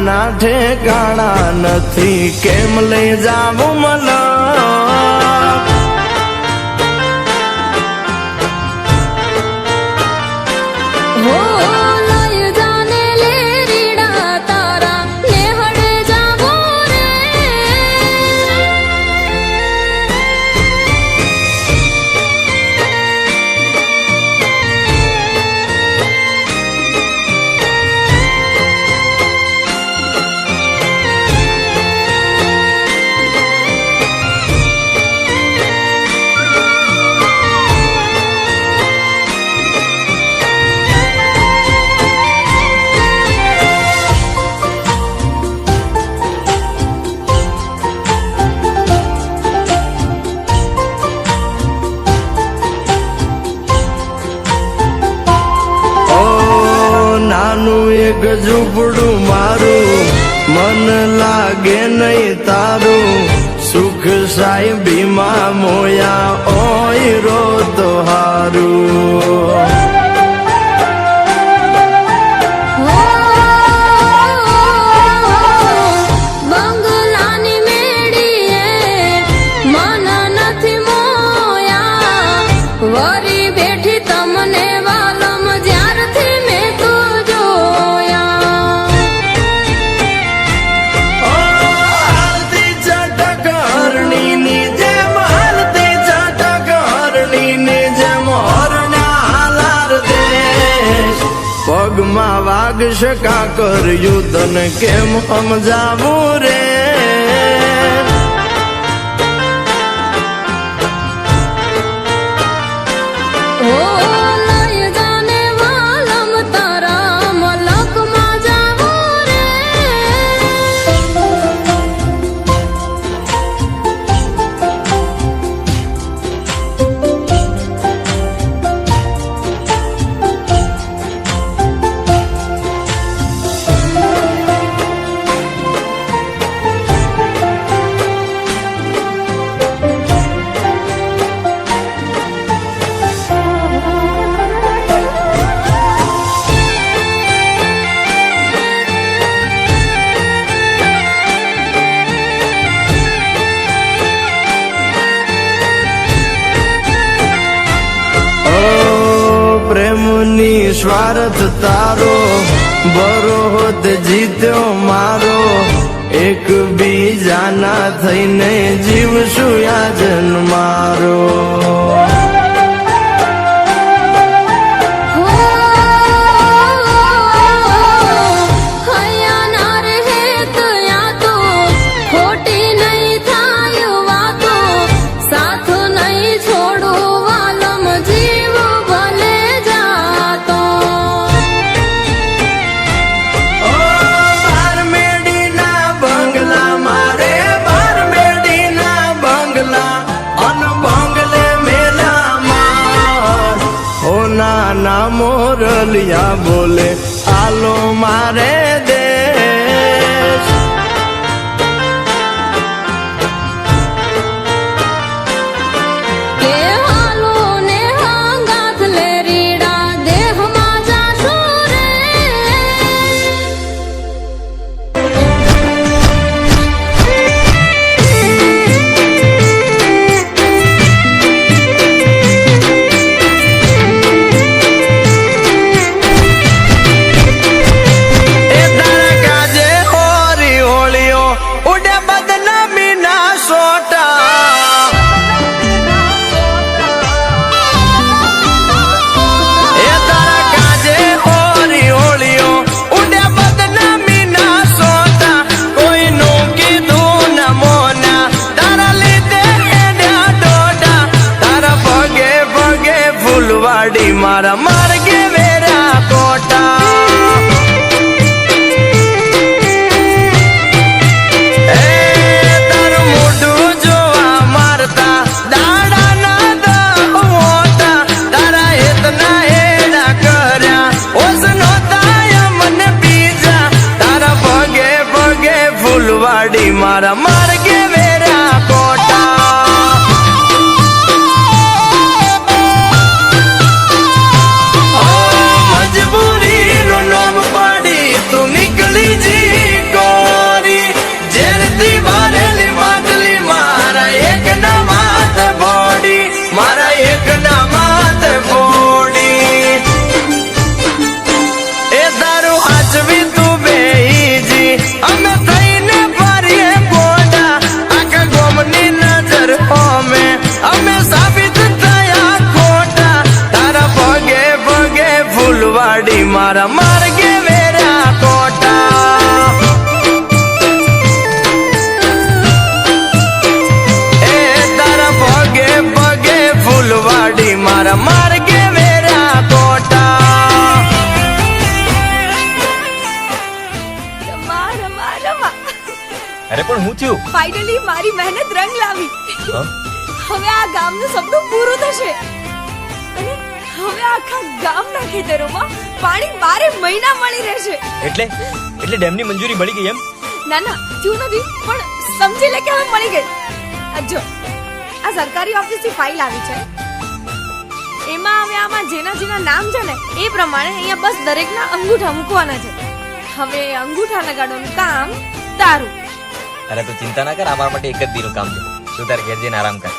ના ઠેકાણા નથી, કેમ લઈ જાવું મલક? લઈ જાને લેરીડા તારા નેહડે જાવો રે. એક ઝૂંપડું મારું, મન લાગે નહીં તારું, સુખ સાહેબીમાં મોયા ઓય રો તો હારું. બંગલાની મેડીએ મન નથી મોયા, વરી બેઠી તમને વાલમ જ્યારથી મેં તો પગમાં વાગશે કાકર યુદ્ધન કેમ સમજાવું રે? લઈ જાને વાલમ તારા મલકમાં જાવું રે. પ્રેમની સ્વાર્થ તારો, બરોત જીત્યો મારો, એક બીજાના થઈને જીવશું યાજન મારો. નાના મોરલિયા બોલે આલો મારે દેશ. કે હાલો ને હંગાથ લેરીડા દેહમાં જાશો રે. મારા માર્ગે વેરા કોટા, તારું મોઢું જોવા મારતા દાડા ના દોતા, તારા હેતના હેડા કર્યા ઓસ નોતા મને બીજા, તારા પગે પગે ફૂલવાડી મારા માર્ગે વેરા કોટા. મજબૂરી મારા માર્ગે વેરા કોટા એ તારા પગે પગે ફૂલવાડી મારા માર્ગે વેરા કોટા રમા રમા રમા અરે પણ હું થયું ફાઇનલી મારી મહેનત રંગ લાવી હા? હવે આ ગામનું સપનું પૂરું થશે અને હવે આખા ગામના ખેતરોમાં પાણી 12 મહિના મળી રહેશે એટલે ડેમની મંજૂરી મળી ગઈ એમ ના ના થયું નથી પણ સમજી લે કે હવે મળી ગઈ આ જો આ સરકારી ઓફિસથી ફાઇલ આવી છે એમાં હવે આમાં જેના નામ છે ને એ પ્રમાણે અહીંયા બસ દરેકના અંગૂઠા મૂકવાના છે હવે અંગૂઠા લગાડવાનું કામ તારું અરે તું ચિંતા ના કર અમારા માટે એક જ દીનું કામ છે તું તારે ઘેર જઈને આરામ કર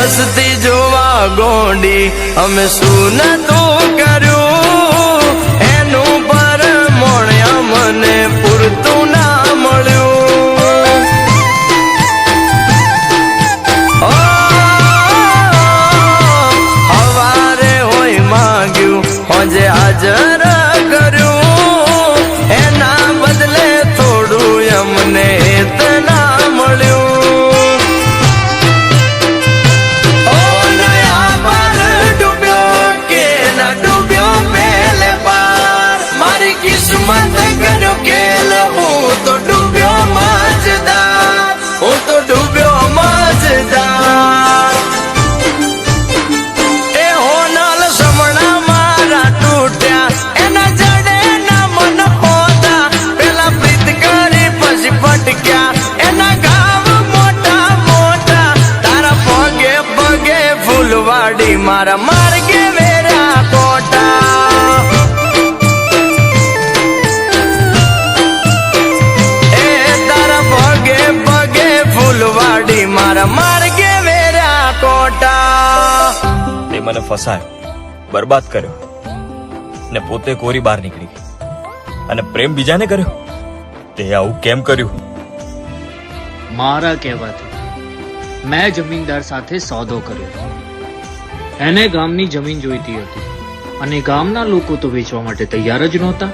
હસતી જોવા ગોંડી અમે શું નતું કર્યું એનું પર મોણ્યા મને પૂરતું ના મળ્યું હવારે હોય માંગ્યું હોજે હાજર કર્યું એના બદલે થોડું અમને ના મળ્યું કિસ્મત કર્યો કેલ હું તો ડૂબ્યો મજદાર હું તો ડૂબ્યો મજદાર એ હોનલ સમણા મારા તૂટ્યા એના જડે ના મન હોતા પેલા પ્રીત કરી પછી ભટક્યા એના ગામ મોટા મોટા તારા પગે પગે ફૂલવાડી મારા માર્ગે વેરા કોટા ફૂલવાડી મારા માર્ગે વેરા કોટા તે મને ફસાયો બરબાદ કર્યો ને પોતે કોરી બહાર નીકળી ગઈ અને પ્રેમ બીજાને કર્યો તે આવું કેમ કર્યું મારા કહેવાથી મેં જમીનદાર સાથે સોદો કર્યો એને ગામની જમીન જોઈતી હતી અને ગામના લોકો તો વેચવા માટે તૈયાર જ નહોતા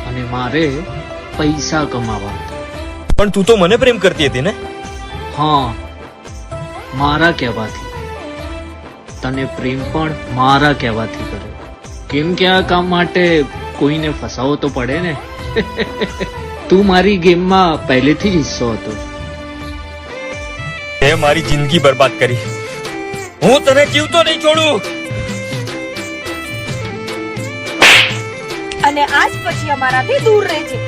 અને મારે પૈસા કમાવા હતા પણ તું તો મને પ્રેમ કરતી હતી ને હા મારા કહેવાથી તને પ્રેમ પણ મારા કહેવાથી કર્યો કેમ કે આ કામ માટે કોઈને ફસાવો તો પડે ને તું મારી ગેમમાં પહેલેથી જ હિસ્સો હતો તે મારી જિંદગી બરબાદ કરી હું તને જીવતો નહીં છોડું અને આજ પછી અમારાથી દૂર રહેજે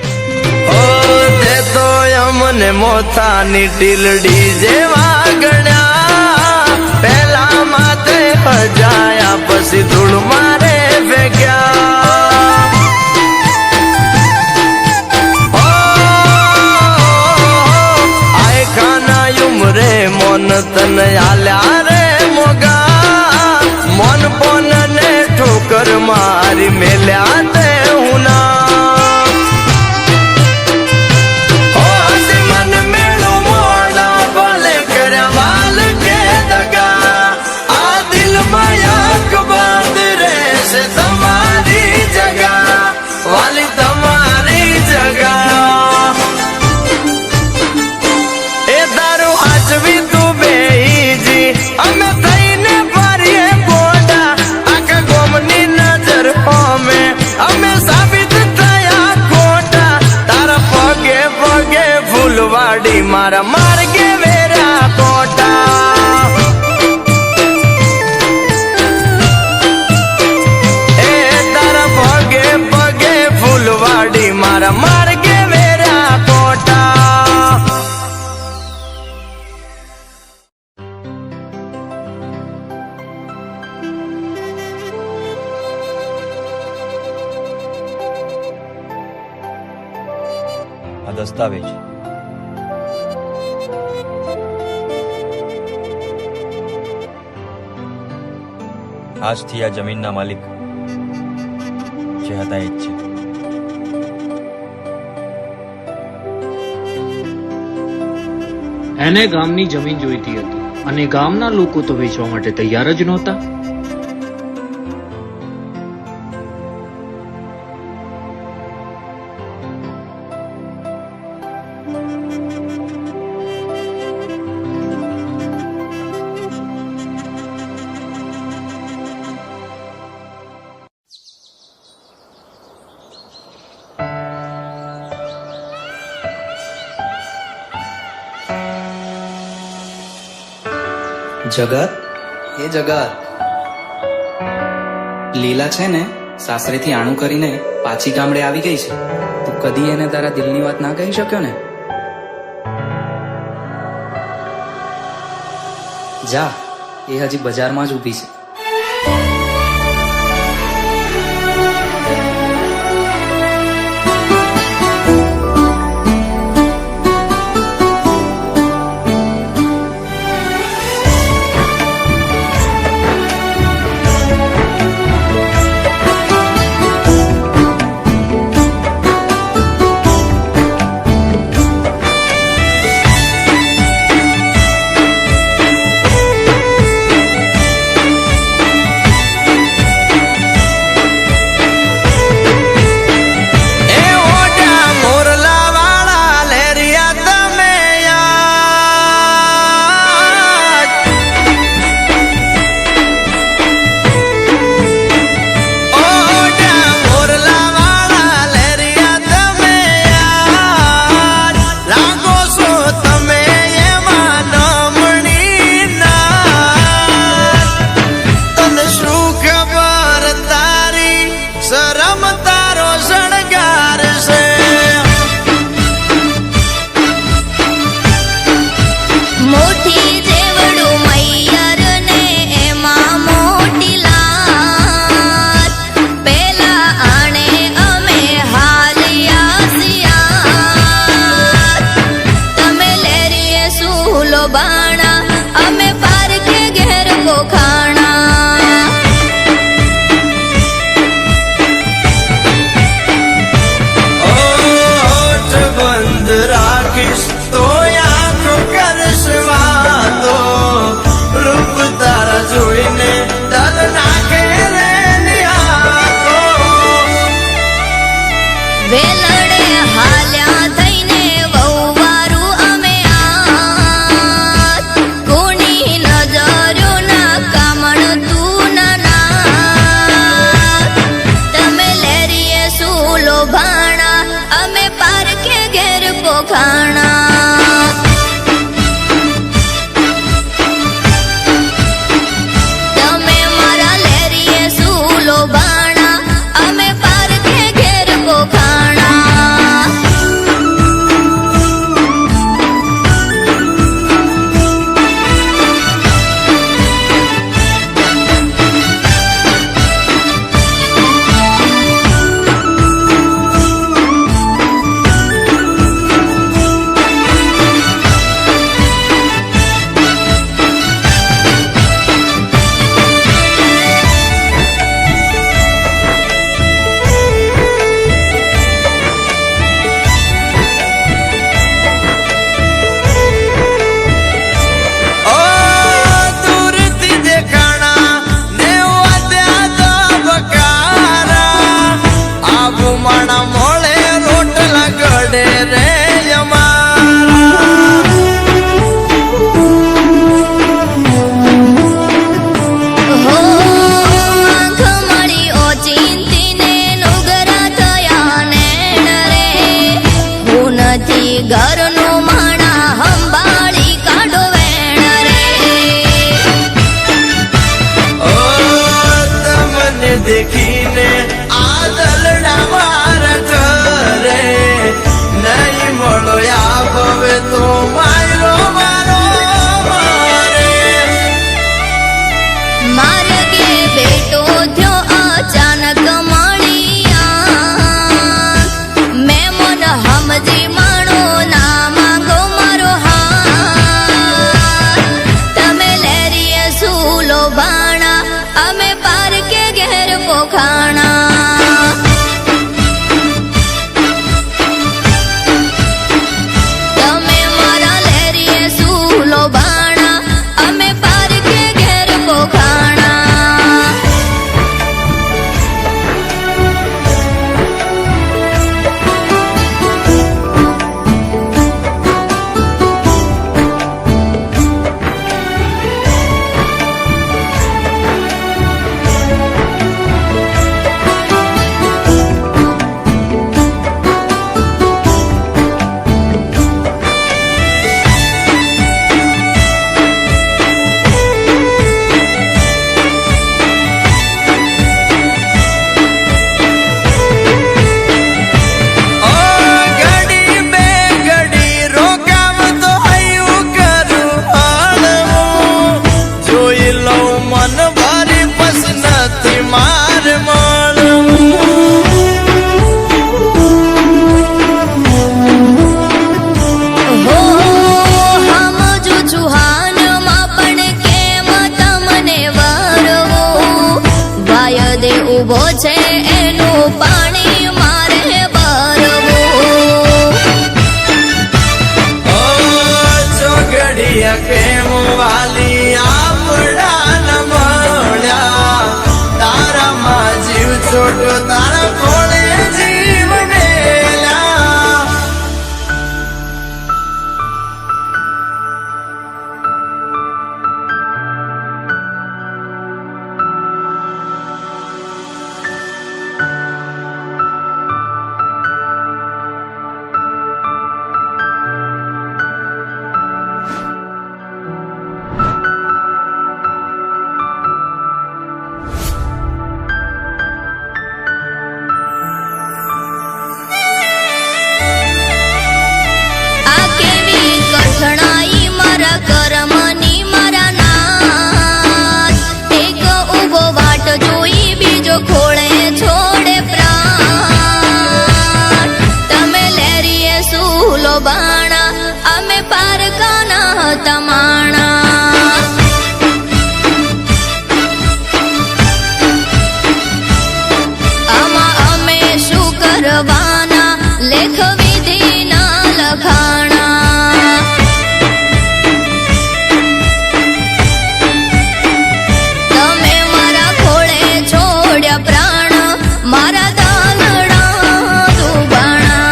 તે તો અમને મોથાની ટીલડી જેવા ગણ્યા પેલા માથે હજાયા પછી ધૂળ મારે ફેંક્યા આય ખાના ઉમરે મોન તન આલ્યા રે મોગા મોન પોન ને ઠોકર મારી મેલ્યા તે હું ના તમારી જગા વાલી તમારી જગા એ તારું હાચવી તું બેહીજી અમે થઈને ફરીએ ગોડા આખા ગોમની નજર હોમે અમે સાબિત થયા ખોટા તારા પગે પગે ફૂલવાડી મારા માર્ગે વેરા કોટા ફૂલવાડી મારા માર્ગે વેરા કોટા આ દસ્તાવેજ આજથી આ જમીનના માલિક જે હતા એ જ છે એને ગામની જમીન જોઈતી હતી અને ગામના લોકો તો વેચવા માટે તૈયાર જ નહોતા. જગત, એ જગત, લીલા છે ને સાસરેથી આણું કરીને પાછી ગામડે આવી ગઈ છે. તું કદી એને તારા દિલની વાત ના કહી શક્યો ને? જા, એ હજી બજારમાં જ ઊભી છે. દેખીને આ દલડા મારા પાણી મારે ભરવું. ઓ ચોગડિયા કેમ વાલી આપડા ન મળ્યા તારામાં જીવ છોટો તારા કોળે જીવ મેલ્યા. આ કેવી કઠણાઈ મારા કર્મની મારા નાથ. એક ઊભો વાટ જોઈ બીજો ખોળે છોડે પ્રાણ. તમે લેરીએ સૂલો બાણા અમે પારકાના હતા માણા. આમાં અમે શું કરવાના લેખ વિધિના લખાણા. તમે મારા ખોળે છોડ્યા પ્રાણ મારા દાલડા દુબાણા.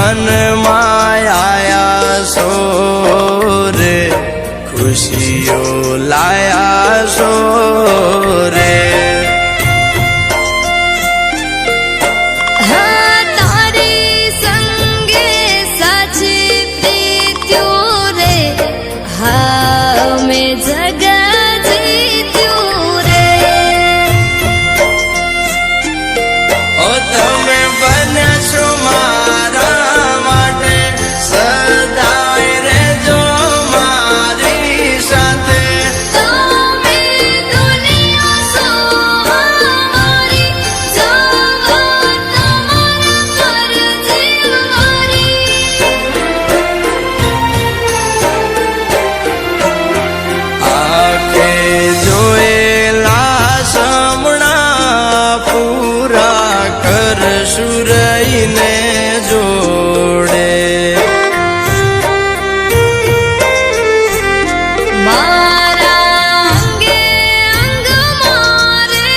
મનમાં આયા છો રે ખુશીઓ લાયા છો રે હા તારી સંગે સાચી પ્રીત્યું રે હા મેં જગ જીત્યું રે ઓ તમે બન્યા છો મારા માટે સદાય રહેજો મારી સાથે તમે દુનિયા સો અમારી જવો તમારા ફરજી મારી આંખે જોયેલા સમણા પૂરા કરશું રહીને જોડે મારા અંગે અંગ મારે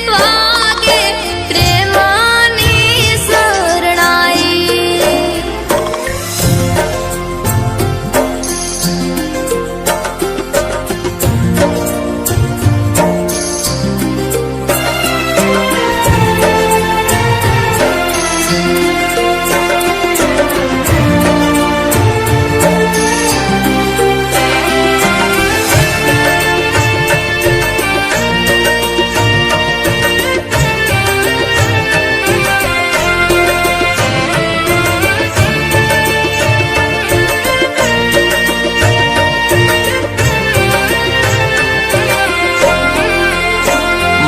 વાગે પ્રેમની શરણાઈ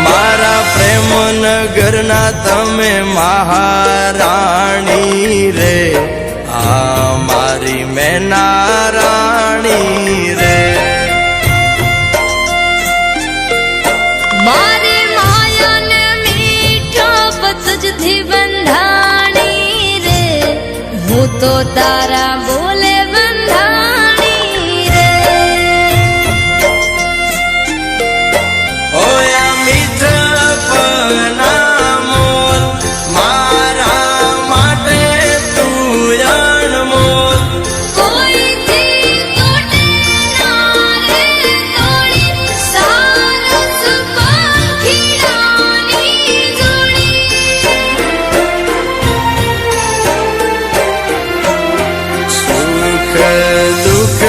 મારા પ્રેમ નગરના તમે મહારાણી રે આ મારી મેના રાણી રે મારી માયાને મીઠા પતજથી બંધાણી રે હું તો તારા બોલે બંધાણી રે ઓયા મીઠપના મોલ મારા માટે તું અણમોલ કોઈથી તૂટે ના રે તોડી સારસ પંખીડાની જોડી સુખ દુઃખ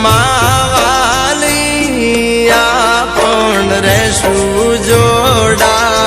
માવાલી આપણ રહેશું જોડા